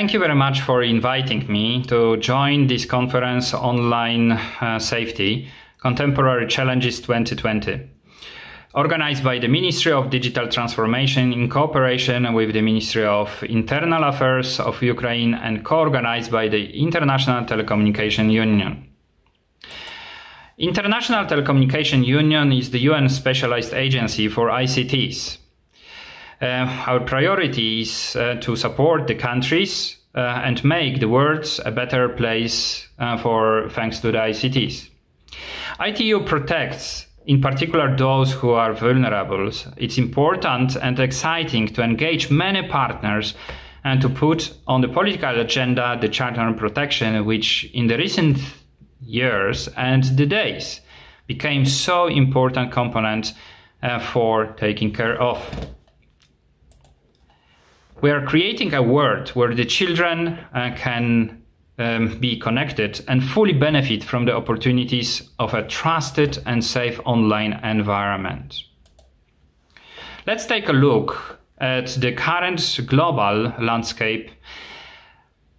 Thank you very much for inviting me to join this conference Online Safety, Contemporary Challenges 2020, organized by the Ministry of Digital Transformation in cooperation with the Ministry of Internal Affairs of Ukraine and co-organized by the International Telecommunication Union. International Telecommunication Union is the UN specialized agency for ICTs. Our priority is to support the countries and make the world a better place thanks to the ICTs. ITU protects in particular those who are vulnerable. It's important and exciting to engage many partners and to put on the political agenda the child protection, which in the recent years and the days became so important component for taking care of. We are creating a world where the children can be connected and fully benefit from the opportunities of a trusted and safe online environment. Let's take a look at the current global landscape.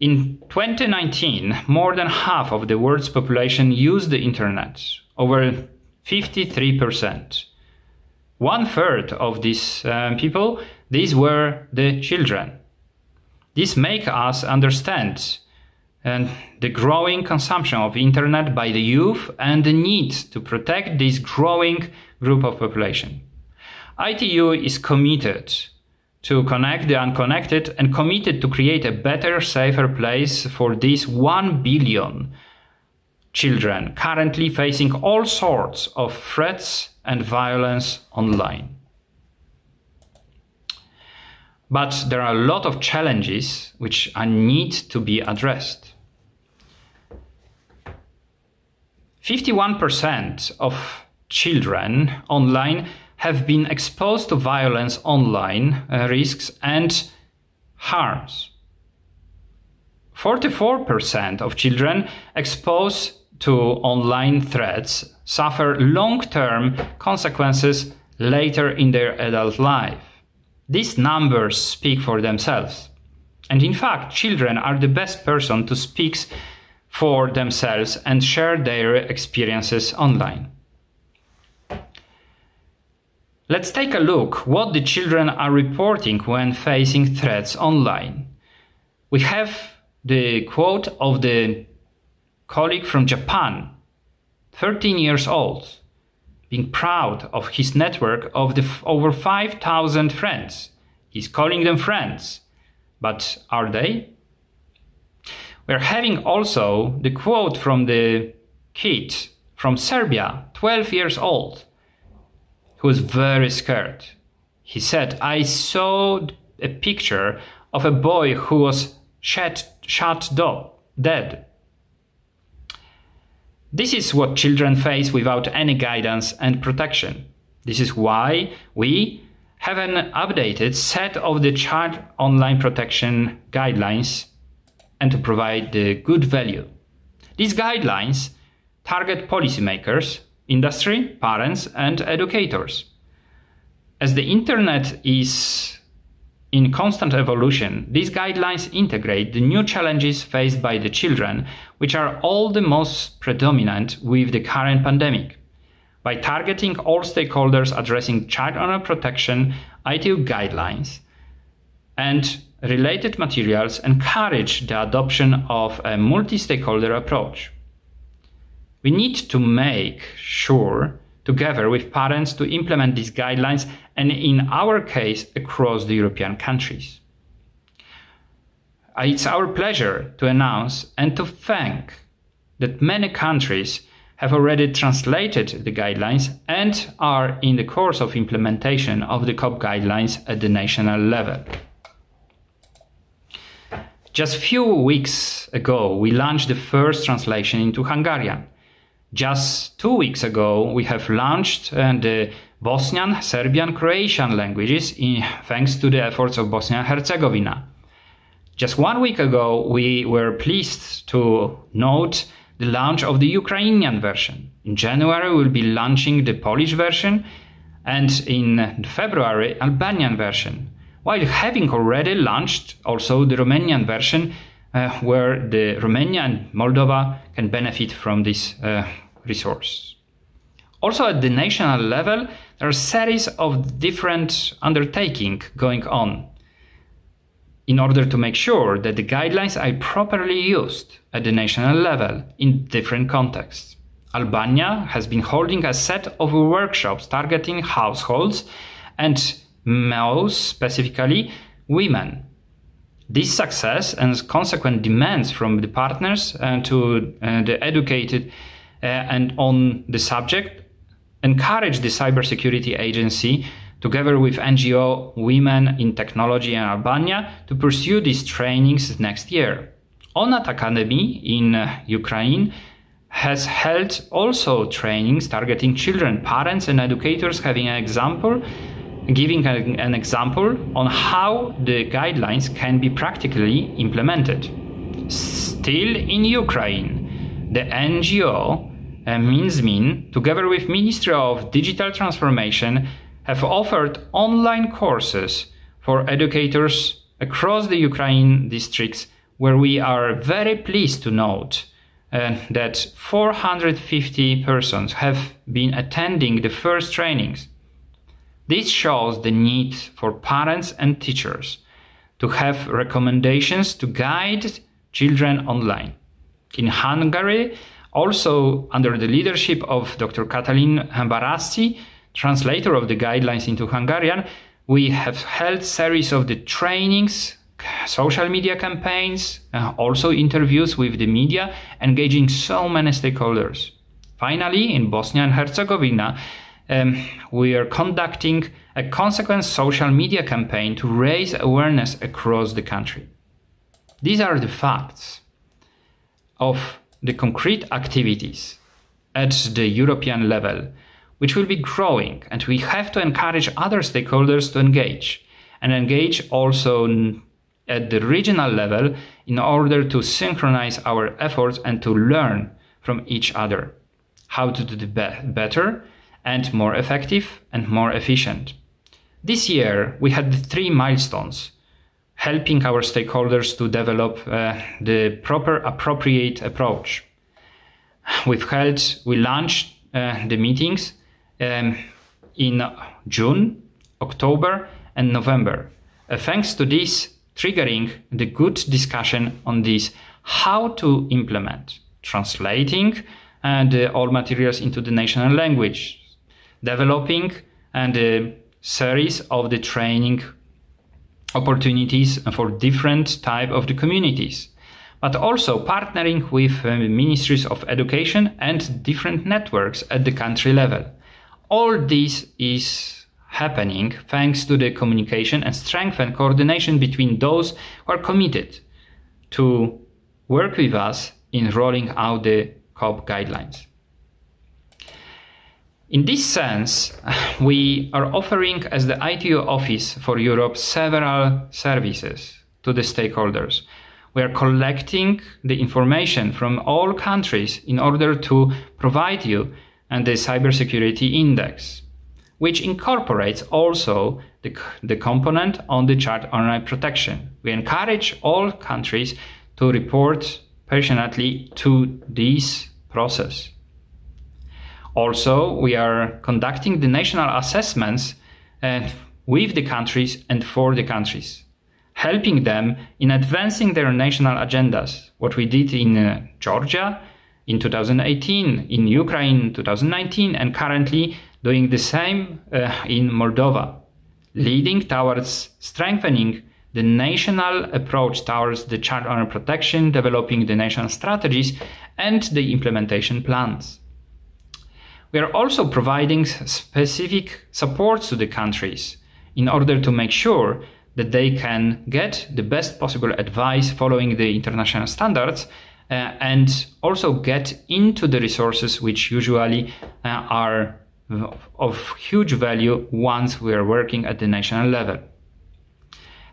In 2019, more than half of the world's population used the internet, over 53%. 1/3 of these people, these were the children. This makes us understand the growing consumption of internet by the youth and the need to protect this growing group of population. ITU is committed to connect the unconnected and committed to create a better, safer place for these 1 billion children currently facing all sorts of threats and violence online. But there are a lot of challenges which need to be addressed. 51% of children online have been exposed to violence online risks and harms. 44% of children exposed to online threats suffer long-term consequences later in their adult life. These numbers speak for themselves. And in fact, children are the best person to speak for themselves and share their experiences online. Let's take a look what the children are reporting when facing threats online. We have the quote of the colleague from Japan, 13 years old, being proud of his network of over 5,000 friends. He's calling them friends, but are they? We're having also the quote from the kid from Serbia, 12 years old, who was very scared. He said, "I saw a picture of a boy who was shot dead." This is what children face without any guidance and protection. This is why we have an updated set of the child online protection guidelines and to provide the good value. These guidelines target policymakers, industry, parents, and educators. As the internet is in constant evolution, these guidelines integrate the new challenges faced by the children, which are all the most predominant with the current pandemic. By targeting all stakeholders addressing child online protection, ITU guidelines and related materials encourage the adoption of a multi-stakeholder approach. We need to make sure, together with parents, to implement these guidelines and in our case across the European countries. It's our pleasure to announce and to thank that many countries have already translated the guidelines and are in the course of implementation of the COP guidelines at the national level. Just a few weeks ago, we launched the first translation into Hungarian. Just 2 weeks ago, we have launched the Bosnian, Serbian, Croatian languages thanks to the efforts of Bosnia and Herzegovina. Just 1 week ago, we were pleased to note the launch of the Ukrainian version. In January, we'll be launching the Polish version, and in February, Albanian version. while having already launched also the Romanian version, where the Romania and Moldova can benefit from this resource. Also at the national level, there are a series of different undertakings going on in order to make sure that the guidelines are properly used at the national level in different contexts. Albania has been holding a set of workshops targeting households and most specifically women. This success and consequent demands from the partners to the educated and on the subject encourage the Cybersecurity Agency, together with NGO Women in Technology in Albania, to pursue these trainings next year. ONAT Academy in Ukraine has held also trainings targeting children, parents and educators, giving an example on how the guidelines can be practically implemented. Still in Ukraine, the NGO Minzmin, together with Ministry of Digital Transformation, have offered online courses for educators across the Ukraine districts, where we are very pleased to note that 450 persons have been attending the first trainings. This shows the need for parents and teachers to have recommendations to guide children online. In Hungary, also under the leadership of Dr. Katalin Barassi, translator of the guidelines into Hungarian, we have held series of the trainings, social media campaigns, also interviews with the media, engaging so many stakeholders. Finally, in Bosnia and Herzegovina, we are conducting a consequent social media campaign to raise awareness across the country. These are the facts of the concrete activities at the European level, which will be growing, and we have to encourage other stakeholders to engage, and engage also at the regional level in order to synchronize our efforts and to learn from each other how to do better and more effective and more efficient. This year we had 3 milestones helping our stakeholders to develop the proper appropriate approach. We launched the meetings in June, October and November. Thanks to this triggering the good discussion on this, how to implement, translating all materials into the national language, developing a series of the training opportunities for different type of the communities, but also partnering with ministries of education and different networks at the country level. All this is happening thanks to the communication and strength and coordination between those who are committed to work with us in rolling out the COP guidelines. In this sense, we are offering as the ITU Office for Europe several services to the stakeholders. We are collecting the information from all countries in order to provide you the Cybersecurity Index, which incorporates also the component on the Child Online Protection. We encourage all countries to report passionately to this process. Also, we are conducting the national assessments with the countries and for the countries, helping them in advancing their national agendas. What we did in Georgia in 2018, in Ukraine in 2019, and currently doing the same in Moldova, leading towards strengthening the national approach towards the child honor protection, developing the national strategies and the implementation plans. We are also providing specific supports to the countries in order to make sure that they can get the best possible advice following the international standards and also get into the resources which usually are of huge value once we are working at the national level.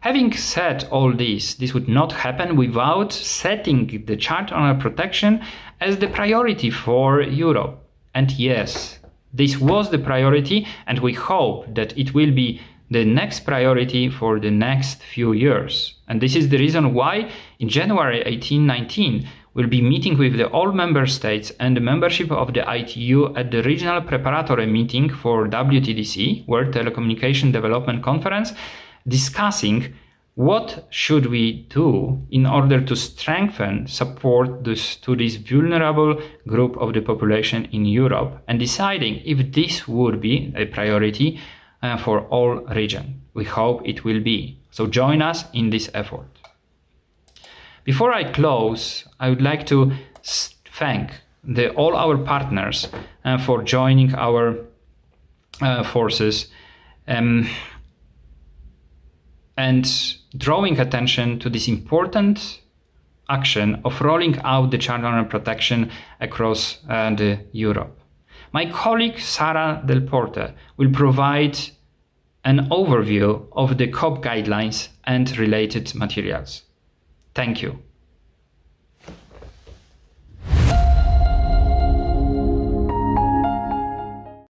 Having said all this would not happen without setting the child honor protection as the priority for Europe. And yes, this was the priority, and we hope that it will be the next priority for the next few years. And this is the reason why in January 1819, we'll be meeting with all member states and the membership of the ITU at the regional preparatory meeting for WTDC, World Telecommunication Development Conference, discussing what should we do in order to strengthen support to this vulnerable group of the population in Europe, and deciding if this would be a priority for all region. We hope it will be. So join us in this effort. Before I close, I would like to thank all our partners for joining our forces and drawing attention to this important action of rolling out the children protection across Europe. My colleague Sara Del Porte will provide an overview of the COP guidelines and related materials. Thank you.